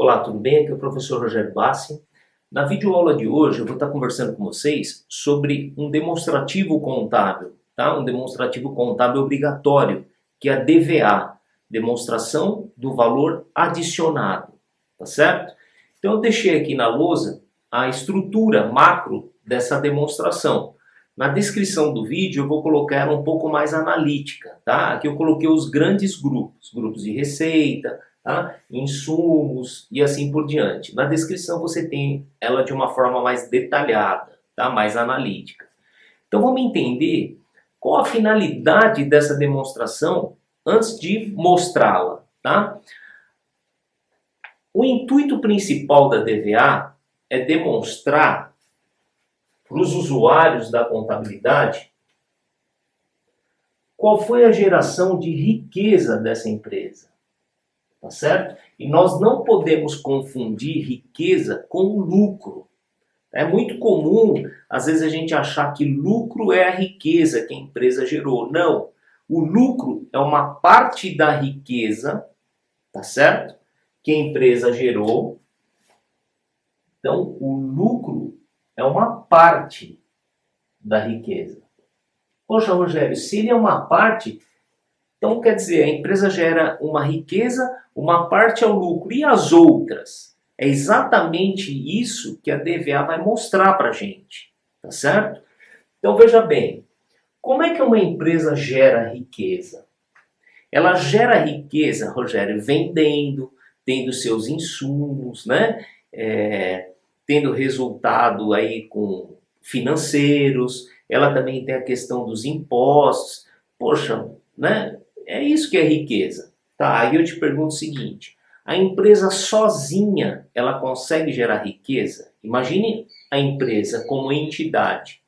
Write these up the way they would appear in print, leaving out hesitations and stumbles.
Olá, tudo bem? Aqui é o professor Rogério Bassi. Na videoaula de hoje eu vou estar conversando com vocês sobre um demonstrativo contábil, tá? Um demonstrativo contábil obrigatório, que é a DVA, Demonstração do Valor Adicionado, tá certo? Então eu deixei aqui na lousa a estrutura macro dessa demonstração. Na descrição do vídeo eu vou colocar ela um pouco mais analítica, tá? Aqui eu coloquei os grandes grupos de receita, tá? Insumos e assim por diante. Na descrição você tem ela de uma forma mais detalhada, tá? Mais analítica. Então vamos entender qual a finalidade dessa demonstração antes de mostrá-la, tá? O intuito principal da DVA é demonstrar para os usuários da contabilidade qual foi a geração de riqueza dessa empresa, tá certo? E nós não podemos confundir riqueza com lucro. É muito comum, às vezes, a gente achar que lucro é a riqueza que a empresa gerou. Não, o lucro é uma parte da riqueza, tá certo? Que a empresa gerou. Então, o lucro é uma parte da riqueza. Poxa, Rogério, se ele é uma parte, então quer dizer, a empresa gera uma riqueza, uma parte é o lucro. E as outras? É exatamente isso que a DVA vai mostrar para a gente, tá certo? Então veja bem, como é que uma empresa gera riqueza? Ela gera riqueza, Rogério, vendendo, tendo seus insumos, né? Tendo resultado aí com financeiros, ela também tem a questão dos impostos. Poxa, né? É isso que é riqueza. Tá, aí eu te pergunto o seguinte, a empresa sozinha, ela consegue gerar riqueza? Imagine a empresa como entidade.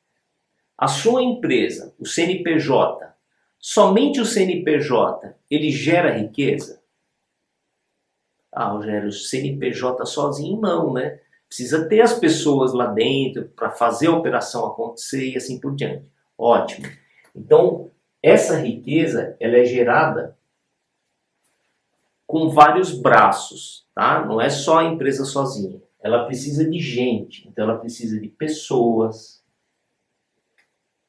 A sua empresa, o CNPJ, somente o CNPJ, ele gera riqueza? Ah, Rogério, o CNPJ sozinho não, né? Precisa ter as pessoas lá dentro para fazer a operação acontecer e assim por diante. Ótimo. Então, essa riqueza, ela é gerada com vários braços, tá? Não é só a empresa sozinha. Ela precisa de gente, então ela precisa de pessoas,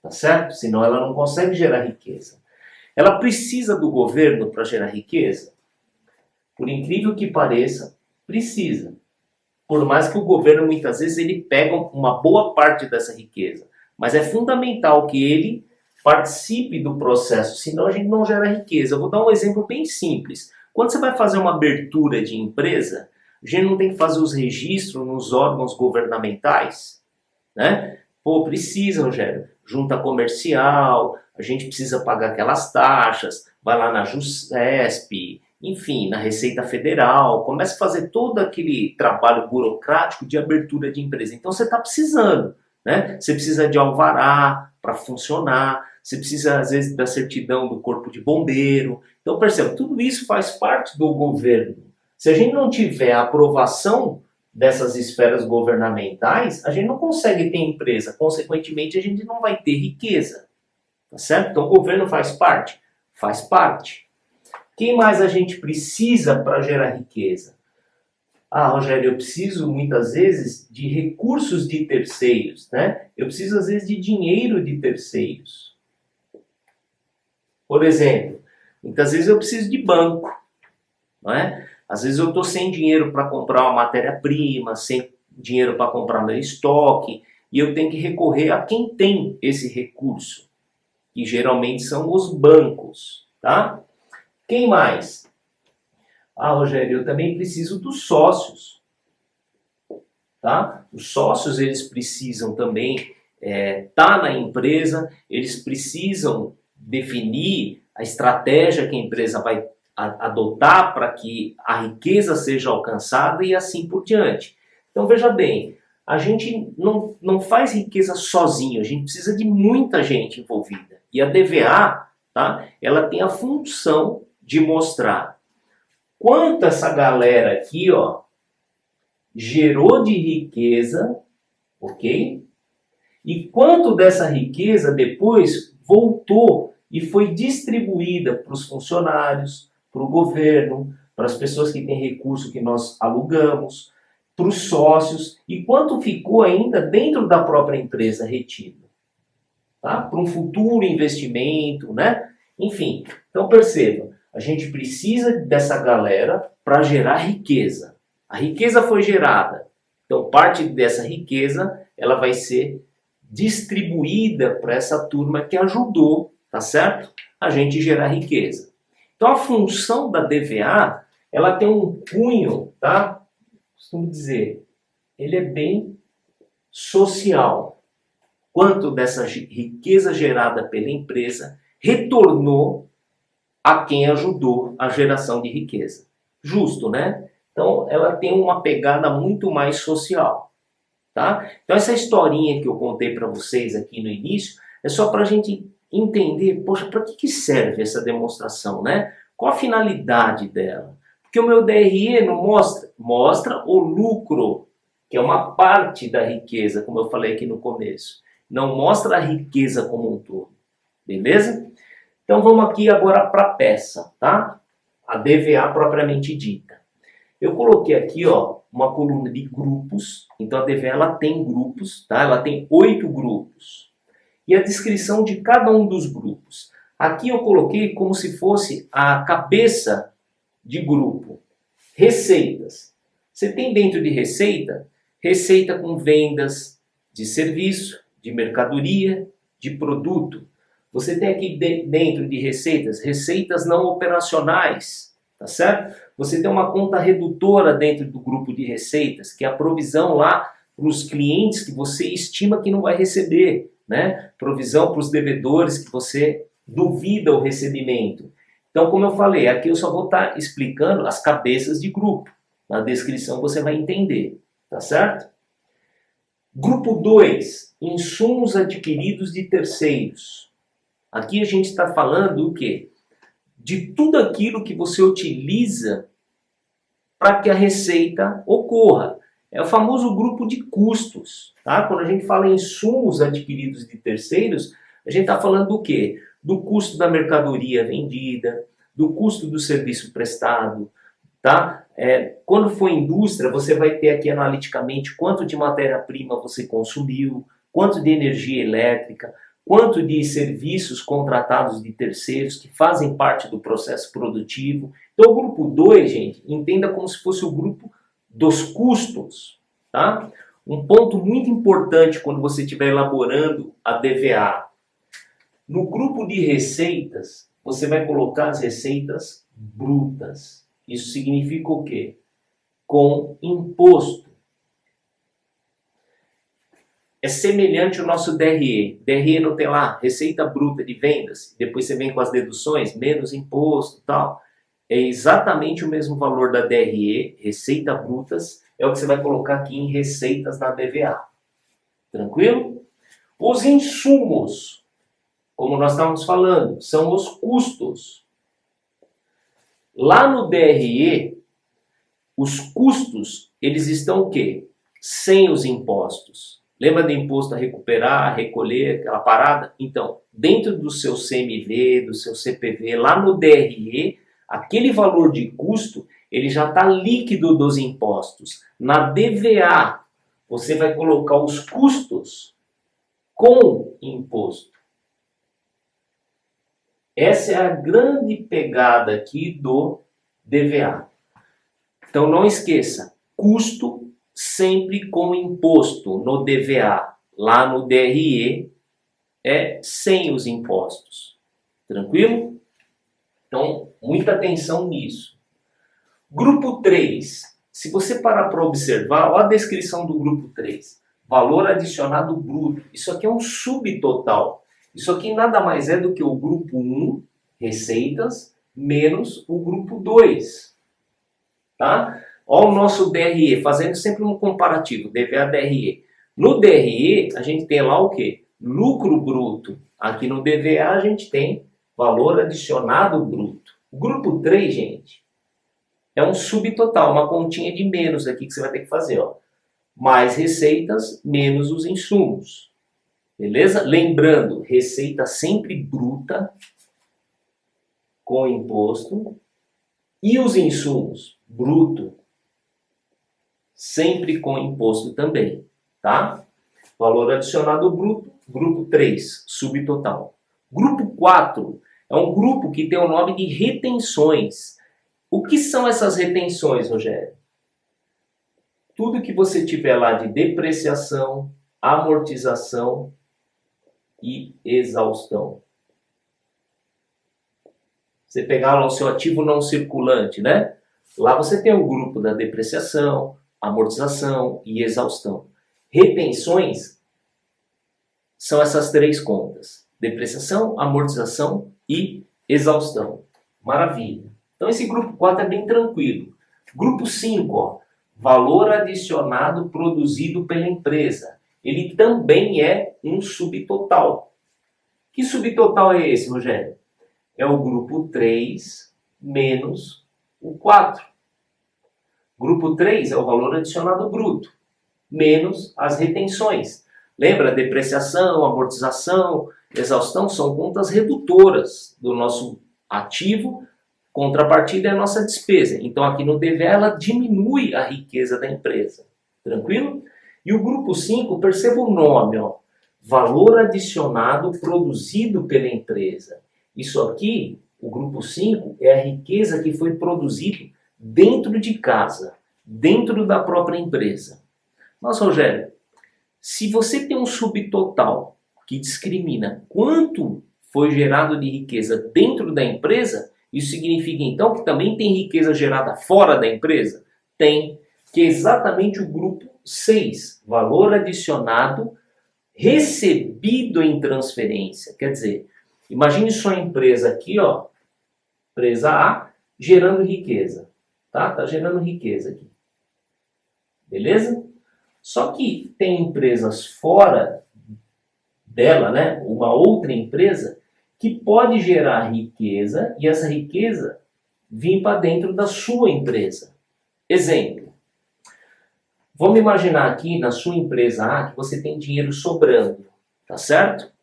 tá certo? Senão ela não consegue gerar riqueza. Ela precisa do governo para gerar riqueza? Por incrível que pareça, precisa. Por mais que o governo, muitas vezes, ele pega uma boa parte dessa riqueza. Mas é fundamental que ele participe do processo, senão a gente não gera riqueza. Eu vou dar um exemplo bem simples. Quando você vai fazer uma abertura de empresa, a gente não tem que fazer os registros nos órgãos governamentais, né? Pô, precisa, Rogério. Junta comercial, a gente precisa pagar aquelas taxas, vai lá na JUSESP, enfim, na Receita Federal, começa a fazer todo aquele trabalho burocrático de abertura de empresa. Então você está precisando, né? Você precisa de alvará para funcionar, você precisa, às vezes, da certidão do corpo de bombeiro. Então, perceba, tudo isso faz parte do governo. Se a gente não tiver a aprovação dessas esferas governamentais, a gente não consegue ter empresa. Consequentemente, a gente não vai ter riqueza. Tá certo? Então, o governo faz parte? Faz parte. Quem mais a gente precisa para gerar riqueza? Ah, Rogério, eu preciso muitas vezes de recursos de terceiros, né? Eu preciso às vezes de dinheiro de terceiros. Por exemplo, muitas vezes eu preciso de banco, não é? Às vezes eu estou sem dinheiro para comprar uma matéria-prima, sem dinheiro para comprar meu estoque, e eu tenho que recorrer a quem tem esse recurso, que geralmente são os bancos, tá? Quem mais? Ah, Rogério, eu também preciso dos sócios, tá? Os sócios, eles precisam também estar na empresa, eles precisam definir a estratégia que a empresa vai adotar para que a riqueza seja alcançada e assim por diante. Então, veja bem, a gente não faz riqueza sozinho, a gente precisa de muita gente envolvida. E a DVA, tá? Ela tem a função de mostrar quanto essa galera aqui, ó, gerou de riqueza, ok? E quanto dessa riqueza depois voltou e foi distribuída para os funcionários, para o governo, para as pessoas que têm recurso que nós alugamos, para os sócios, e quanto ficou ainda dentro da própria empresa retido, tá? Para um futuro investimento, né? Enfim, então perceba, a gente precisa dessa galera para gerar riqueza. A riqueza foi gerada, então parte dessa riqueza ela vai ser distribuída para essa turma que ajudou, tá certo? A gente gerar riqueza. Então a função da DVA, ela tem um cunho, tá? Costumo dizer, ele é bem social. Quanto dessa riqueza gerada pela empresa retornou a quem ajudou a geração de riqueza. Justo, né? Então ela tem uma pegada muito mais social. Tá? Então essa historinha que eu contei para vocês aqui no início é só para a gente entender, poxa, para que serve essa demonstração, né? Qual a finalidade dela? Porque o meu DRE não mostra o lucro, que é uma parte da riqueza, como eu falei aqui no começo. Não mostra a riqueza como um todo, beleza? Então vamos aqui agora para a peça, tá? A DVA propriamente dita. Eu coloquei aqui, ó, uma coluna de grupos. Então a DVA ela tem grupos, tá? Ela tem 8 grupos. E a descrição de cada um dos grupos. Aqui eu coloquei como se fosse a cabeça de grupo. Receitas. Você tem dentro de receita, receita com vendas de serviço, de mercadoria, de produto. Você tem aqui dentro de receitas, receitas não operacionais, tá certo? Você tem uma conta redutora dentro do grupo de receitas, que é a provisão lá para os clientes que você estima que não vai receber, né? Provisão para os devedores que você duvida o recebimento. Então, como eu falei, aqui eu só vou estar explicando as cabeças de grupo. Na descrição você vai entender, tá certo? Grupo 2, insumos adquiridos de terceiros. Aqui a gente está falando do quê? De tudo aquilo que você utiliza para que a receita ocorra. É o famoso grupo de custos. Tá? Quando a gente fala em insumos adquiridos de terceiros, a gente está falando do quê? Do custo da mercadoria vendida, do custo do serviço prestado. Tá? Quando for indústria, você vai ter aqui analiticamente quanto de matéria-prima você consumiu, quanto de energia elétrica, quanto de serviços contratados de terceiros que fazem parte do processo produtivo. Então o grupo 2, gente, entenda como se fosse o grupo dos custos. Tá? Um ponto muito importante quando você estiver elaborando a DVA. No grupo de receitas, você vai colocar as receitas brutas. Isso significa o quê? Com imposto. É semelhante ao nosso DRE. DRE não tem lá receita bruta de vendas, depois você vem com as deduções, menos imposto e tal. É exatamente o mesmo valor da DRE, receita brutas, é o que você vai colocar aqui em receitas na DVA. Tranquilo? Os insumos, como nós estávamos falando, são os custos. Lá no DRE, os custos, eles estão o quê? Sem os impostos. Lembra do imposto a recuperar, recolher, aquela parada? Então, dentro do seu CMV, do seu CPV, lá no DRE, aquele valor de custo, ele já está líquido dos impostos. Na DVA, você vai colocar os custos com imposto. Essa é a grande pegada aqui do DVA. Então não esqueça, custo sempre com imposto no DVA. Lá no DRE é sem os impostos. Tranquilo? Então, muita atenção nisso. Grupo 3. Se você parar para observar, olha a descrição do grupo 3. Valor adicionado bruto. Isso aqui é um subtotal. Isso aqui nada mais é do que o grupo 1, receitas, menos o grupo 2. Tá? Olha o nosso DRE, fazendo sempre um comparativo, DVA-DRE. No DRE, a gente tem lá o quê? Lucro bruto. Aqui no DVA, a gente tem valor adicionado bruto. O grupo 3, gente, é um subtotal, uma continha de menos aqui que você vai ter que fazer. Ó. Mais receitas, menos os insumos. Beleza? Lembrando, receita sempre bruta, com imposto, E os insumos? Bruto. Sempre com imposto também, tá? Valor adicionado bruto, grupo 3, subtotal. Grupo 4 é um grupo que tem o nome de retenções. O que são essas retenções, Rogério? Tudo que você tiver lá de depreciação, amortização e exaustão. Você pegar lá o seu ativo não circulante, né? Lá você tem o grupo da depreciação, amortização e exaustão. Retenções são essas três contas: depreciação, amortização e exaustão. Maravilha. Então esse grupo 4 é bem tranquilo. Grupo 5, ó, valor adicionado produzido pela empresa. Ele também é um subtotal. Que subtotal é esse, Rogério? É o grupo 3 menos o 4. Grupo 3 é o valor adicionado bruto, menos as retenções. Lembra? Depreciação, amortização, exaustão são contas redutoras do nosso ativo, contrapartida é a nossa despesa. Então aqui no DV ela diminui a riqueza da empresa. Tranquilo? E o grupo 5, perceba o nome, ó, valor adicionado produzido pela empresa. Isso aqui, o grupo 5, é a riqueza que foi produzida dentro de casa, dentro da própria empresa. Mas, Rogério, se você tem um subtotal que discrimina quanto foi gerado de riqueza dentro da empresa, isso significa então que também tem riqueza gerada fora da empresa? Tem, que é exatamente o grupo 6, valor adicionado recebido em transferência. Quer dizer, imagine sua empresa aqui, ó, empresa A, gerando riqueza. Tá gerando riqueza aqui. Beleza? Só que tem empresas fora dela, né? Uma outra empresa que pode gerar riqueza e essa riqueza vir para dentro da sua empresa. Exemplo. Vamos imaginar aqui na sua empresa A que você tem dinheiro sobrando, tá certo?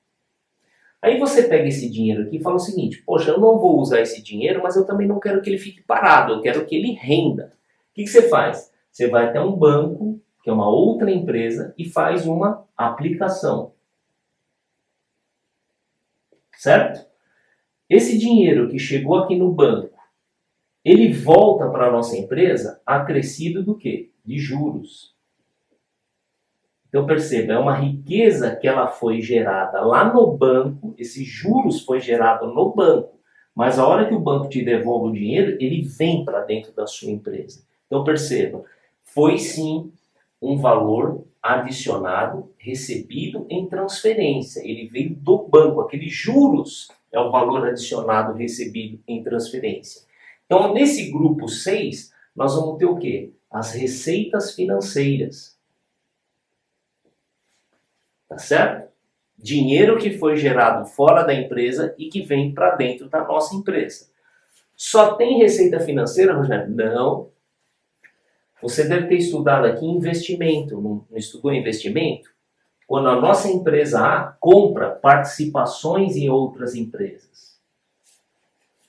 Aí você pega esse dinheiro aqui e fala o seguinte: poxa, eu não vou usar esse dinheiro, mas eu também não quero que ele fique parado, eu quero que ele renda. O que você faz? Você vai até um banco, que é uma outra empresa, e faz uma aplicação. Certo? Esse dinheiro que chegou aqui no banco, ele volta para a nossa empresa acrescido do quê? De juros. Então perceba, é uma riqueza que ela foi gerada lá no banco, esses juros foi gerado no banco, mas a hora que o banco te devolve o dinheiro, ele vem para dentro da sua empresa. Então perceba, foi sim um valor adicionado recebido em transferência. Ele veio do banco, aqueles juros é o valor adicionado recebido em transferência. Então nesse grupo 6, nós vamos ter o quê? As receitas financeiras. Tá certo? Dinheiro que foi gerado fora da empresa e que vem para dentro da nossa empresa. Só tem receita financeira, Rogério? Não. Você deve ter estudado aqui investimento. Não estudou investimento? Quando a nossa empresa A compra participações em outras empresas.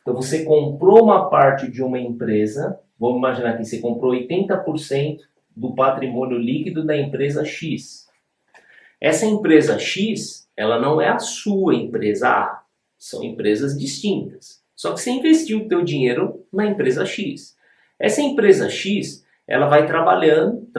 Então você comprou uma parte de uma empresa, vamos imaginar que você comprou 80% do patrimônio líquido da empresa X. Essa empresa X, ela não é a sua empresa A, são empresas distintas. Só que você investiu o teu dinheiro na empresa X. Essa empresa X, ela vai trabalhando,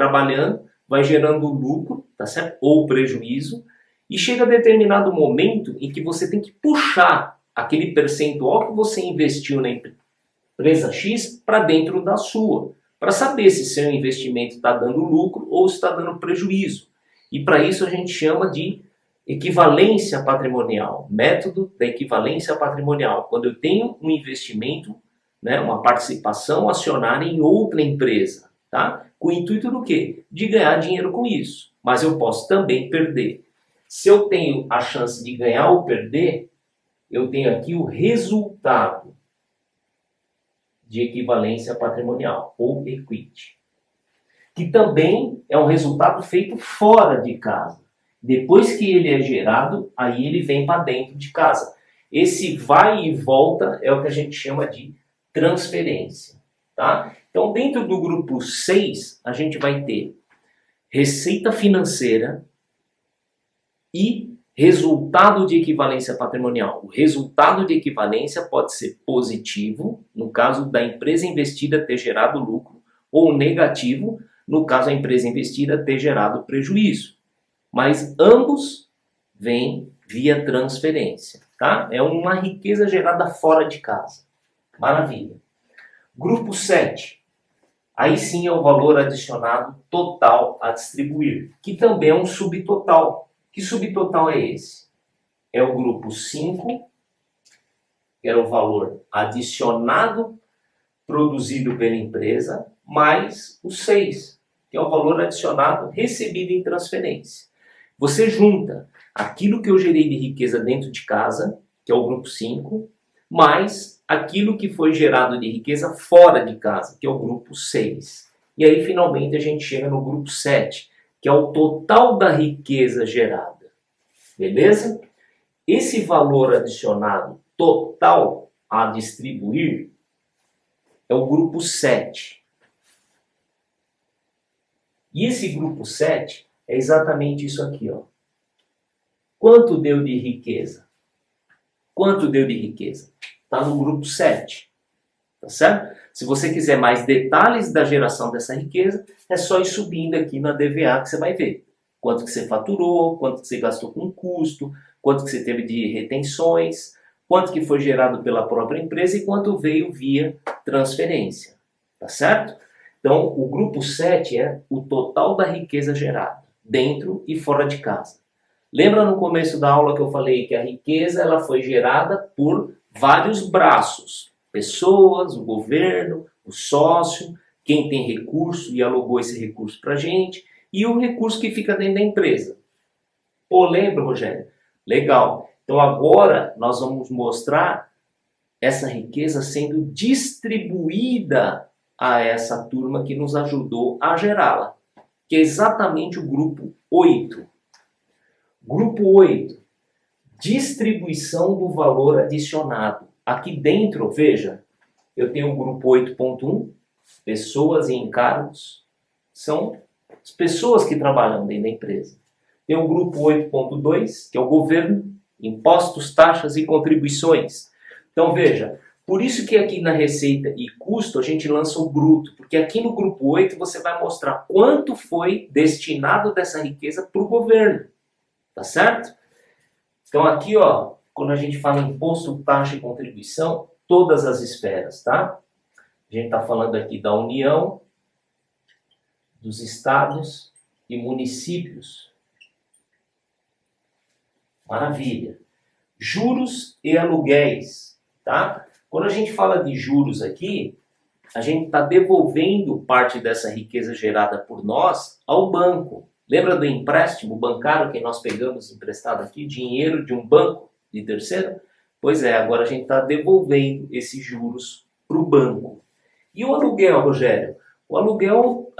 vai gerando lucro, tá certo? Ou prejuízo, e chega a determinado momento em que você tem que puxar aquele percentual que você investiu na empresa X para dentro da sua, para saber se seu investimento está dando lucro ou está dando prejuízo. E para isso a gente chama de equivalência patrimonial, método da equivalência patrimonial. Quando eu tenho um investimento, né, uma participação acionária em outra empresa, tá? Com o intuito do quê? De ganhar dinheiro com isso. Mas eu posso também perder. Se eu tenho a chance de ganhar ou perder, eu tenho aqui o resultado de equivalência patrimonial, ou equity, que também é um resultado feito fora de casa. Depois que ele é gerado, aí ele vem para dentro de casa. Esse vai e volta é o que a gente chama de transferência. tá? Então, dentro do grupo 6, a gente vai ter receita financeira e resultado de equivalência patrimonial. O resultado de equivalência pode ser positivo, no caso da empresa investida ter gerado lucro, ou negativo, no caso a empresa investida ter gerado prejuízo. Mas ambos vêm via transferência, tá? É uma riqueza gerada fora de casa. Maravilha. Grupo 7. Aí sim é o valor adicionado total a distribuir, que também é um subtotal. Que subtotal é esse? É o grupo 5, que era o valor adicionado produzido pela empresa, mais o 6, que é o valor adicionado recebido em transferência. Você junta aquilo que eu gerei de riqueza dentro de casa, que é o grupo 5, mais aquilo que foi gerado de riqueza fora de casa, que é o grupo 6. E aí, finalmente, a gente chega no grupo 7, que é o total da riqueza gerada. Beleza? Esse valor adicionado total a distribuir é o grupo 7. E esse grupo 7 é exatamente isso aqui, ó. Quanto deu de riqueza? Quanto deu de riqueza? Está no grupo 7. Tá certo? Se você quiser mais detalhes da geração dessa riqueza, é só ir subindo aqui na DVA que você vai ver. Quanto que você faturou, quanto que você gastou com custo, quanto que você teve de retenções, quanto que foi gerado pela própria empresa e quanto veio via transferência. Tá certo? Então, o grupo 7 é o total da riqueza gerada, dentro e fora de casa. Lembra no começo da aula que eu falei que a riqueza ela foi gerada por vários braços? Pessoas, o governo, o sócio, quem tem recurso e alugou esse recurso para a gente, e o recurso que fica dentro da empresa. Pô, lembra, Rogério? Legal. Então agora nós vamos mostrar essa riqueza sendo distribuída a essa turma que nos ajudou a gerá-la, que é exatamente o grupo 8. Grupo 8, distribuição do valor adicionado. Aqui dentro, veja, eu tenho o grupo 8.1, pessoas e encargos, são as pessoas que trabalham dentro da empresa. Tem o grupo 8.2, que é o governo, impostos, taxas e contribuições. Então veja, por isso que aqui na receita e custo a gente lança o bruto, porque aqui no grupo 8 você vai mostrar quanto foi destinado dessa riqueza para o governo. Tá certo? Então aqui, ó, quando a gente fala imposto, taxa e contribuição, todas as esferas, tá? A gente está falando aqui da União, dos estados e municípios. Maravilha. Juros e aluguéis, tá? Quando a gente fala de juros aqui, a gente está devolvendo parte dessa riqueza gerada por nós ao banco. Lembra do empréstimo bancário que nós pegamos emprestado aqui? Dinheiro de um banco de terceiro? Pois é, agora a gente está devolvendo esses juros para o banco. E o aluguel, Rogério? O aluguel,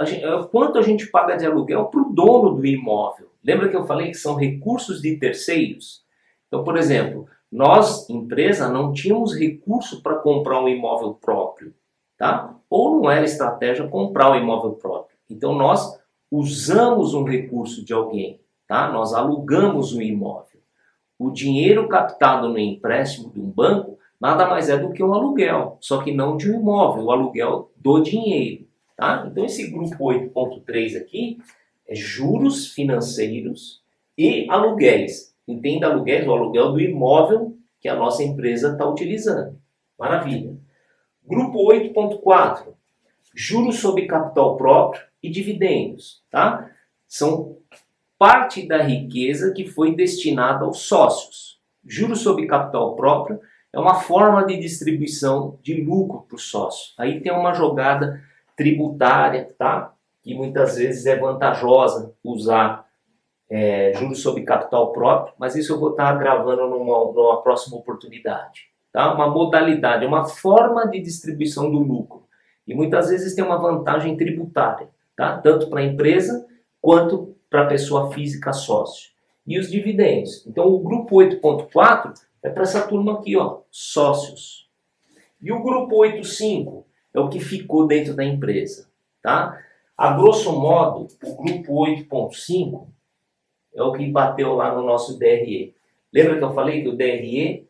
quanto a gente paga de aluguel para o dono do imóvel? Lembra que eu falei que são recursos de terceiros? Então, por exemplo, nós, empresa, não tínhamos recurso para comprar um imóvel próprio, tá? Ou não era estratégia comprar um imóvel próprio. Então, nós usamos um recurso de alguém, tá? Nós alugamos um imóvel. O dinheiro captado no empréstimo de um banco nada mais é do que um aluguel, só que não de um imóvel, o aluguel do dinheiro, tá? Então esse grupo 8.3 aqui é juros financeiros e aluguéis. Entenda aluguéis, o aluguel do imóvel que a nossa empresa está utilizando. Maravilha. Grupo 8.4, juros sobre capital próprio e dividendos, tá? São parte da riqueza que foi destinada aos sócios. Juros sobre capital próprio é uma forma de distribuição de lucro para o sócio. Aí tem uma jogada tributária, tá? Que muitas vezes é vantajosa usar juros sobre capital próprio, mas isso eu vou estar gravando numa próxima oportunidade. Tá? Uma modalidade, uma forma de distribuição do lucro. E muitas vezes tem uma vantagem tributária, tá? Tanto para a empresa quanto para a pessoa física sócio. E os dividendos. Então o grupo 8.4 é para essa turma aqui, ó, sócios. E o grupo 8.5 é o que ficou dentro da empresa, tá? A grosso modo, o grupo 8.5 é o que bateu lá no nosso DRE. Lembra que eu falei que o DRE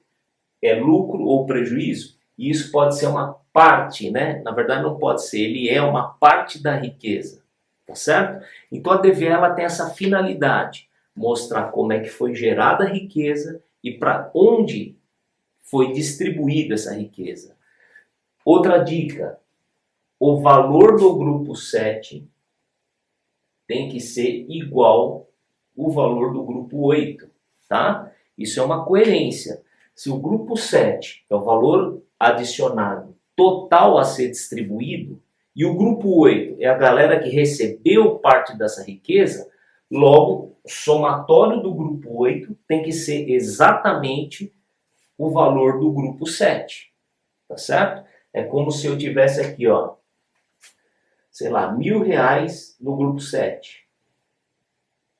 é lucro ou prejuízo? E isso pode ser uma parte, né? Na verdade não pode ser, ele é uma parte da riqueza, tá certo? Então a DVA ela tem essa finalidade, mostrar como é que foi gerada a riqueza e para onde foi distribuída essa riqueza. Outra dica, o valor do grupo 7 tem que ser igual ao valor do grupo 8, tá? Isso é uma coerência. Se o grupo 7 é o valor adicionado total a ser distribuído e o grupo 8 é a galera que recebeu parte dessa riqueza, logo, o somatório do grupo 8 tem que ser exatamente o valor do grupo 7, tá certo? É como se eu tivesse aqui, ó, sei lá, R$1.000 no grupo 7.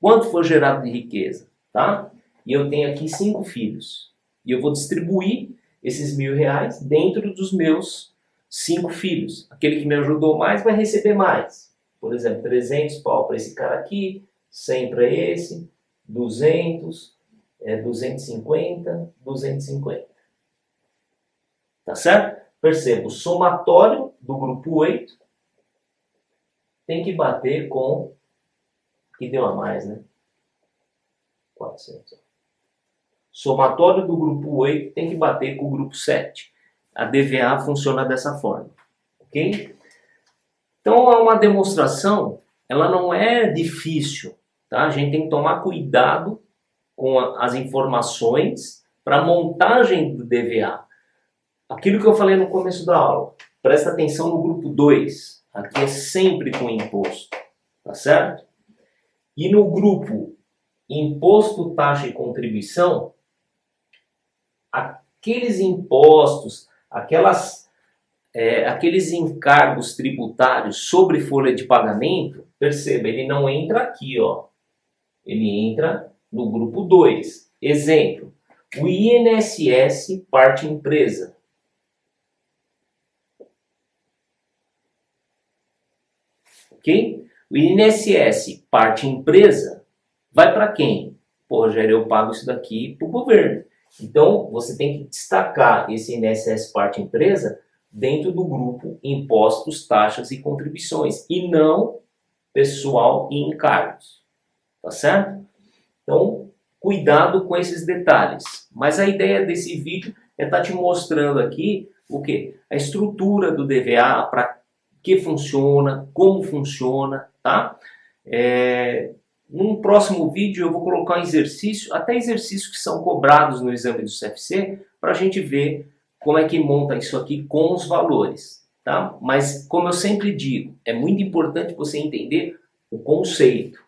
Quanto foi gerado de riqueza, tá? E eu tenho aqui 5 filhos. E eu vou distribuir esses R$1.000 dentro dos meus 5 filhos. Aquele que me ajudou mais vai receber mais. Por exemplo, 300 pau para esse cara aqui, 100 para esse, 200, 250, 250. Tá certo? Perceba, o somatório do grupo 8 tem que bater com, que deu a mais, né? 400. Somatório do grupo 8 tem que bater com o grupo 7. A DVA funciona dessa forma, ok? Então, é uma demonstração, ela não é difícil, tá? A gente tem que tomar cuidado com as informações para a montagem do DVA. Aquilo que eu falei no começo da aula, presta atenção no grupo 2, aqui é sempre com imposto, tá certo? E no grupo imposto, taxa e contribuição, aqueles impostos, aqueles encargos tributários sobre folha de pagamento, perceba, ele não entra aqui, ó. Ele entra no grupo 2. Exemplo, o INSS parte empresa. Ok? O INSS parte empresa vai para quem? Pô, Rogério, eu pago isso daqui para o governo. Então, você tem que destacar esse INSS parte empresa dentro do grupo impostos, taxas e contribuições, e não pessoal e encargos. Tá certo? Então, cuidado com esses detalhes. Mas a ideia desse vídeo é estar te mostrando aqui o quê? A estrutura do DVA, para que funciona, como funciona, tá? Num próximo vídeo eu vou colocar um exercício, até exercícios que são cobrados no exame do CFC, para a gente ver como é que monta isso aqui com os valores, tá? Mas, como eu sempre digo, é muito importante você entender o conceito,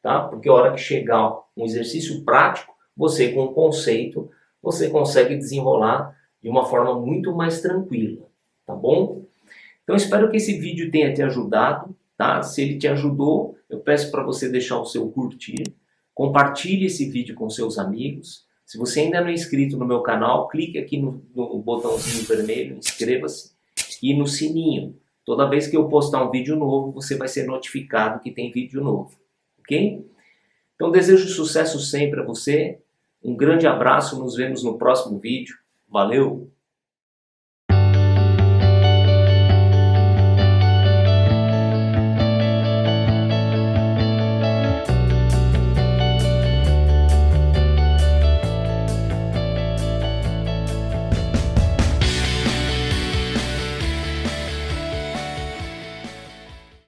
tá? Porque a hora que chegar um exercício prático, você com o conceito, você consegue desenrolar de uma forma muito mais tranquila, tá bom? Então, espero que esse vídeo tenha te ajudado, tá? Se ele te ajudou, eu peço para você deixar o seu curtir, compartilhe esse vídeo com seus amigos. Se você ainda não é inscrito no meu canal, clique aqui no botãozinho vermelho, inscreva-se, e no sininho. Toda vez que eu postar um vídeo novo, você vai ser notificado que tem vídeo novo, ok? Então, desejo sucesso sempre a você, um grande abraço, nos vemos no próximo vídeo. Valeu!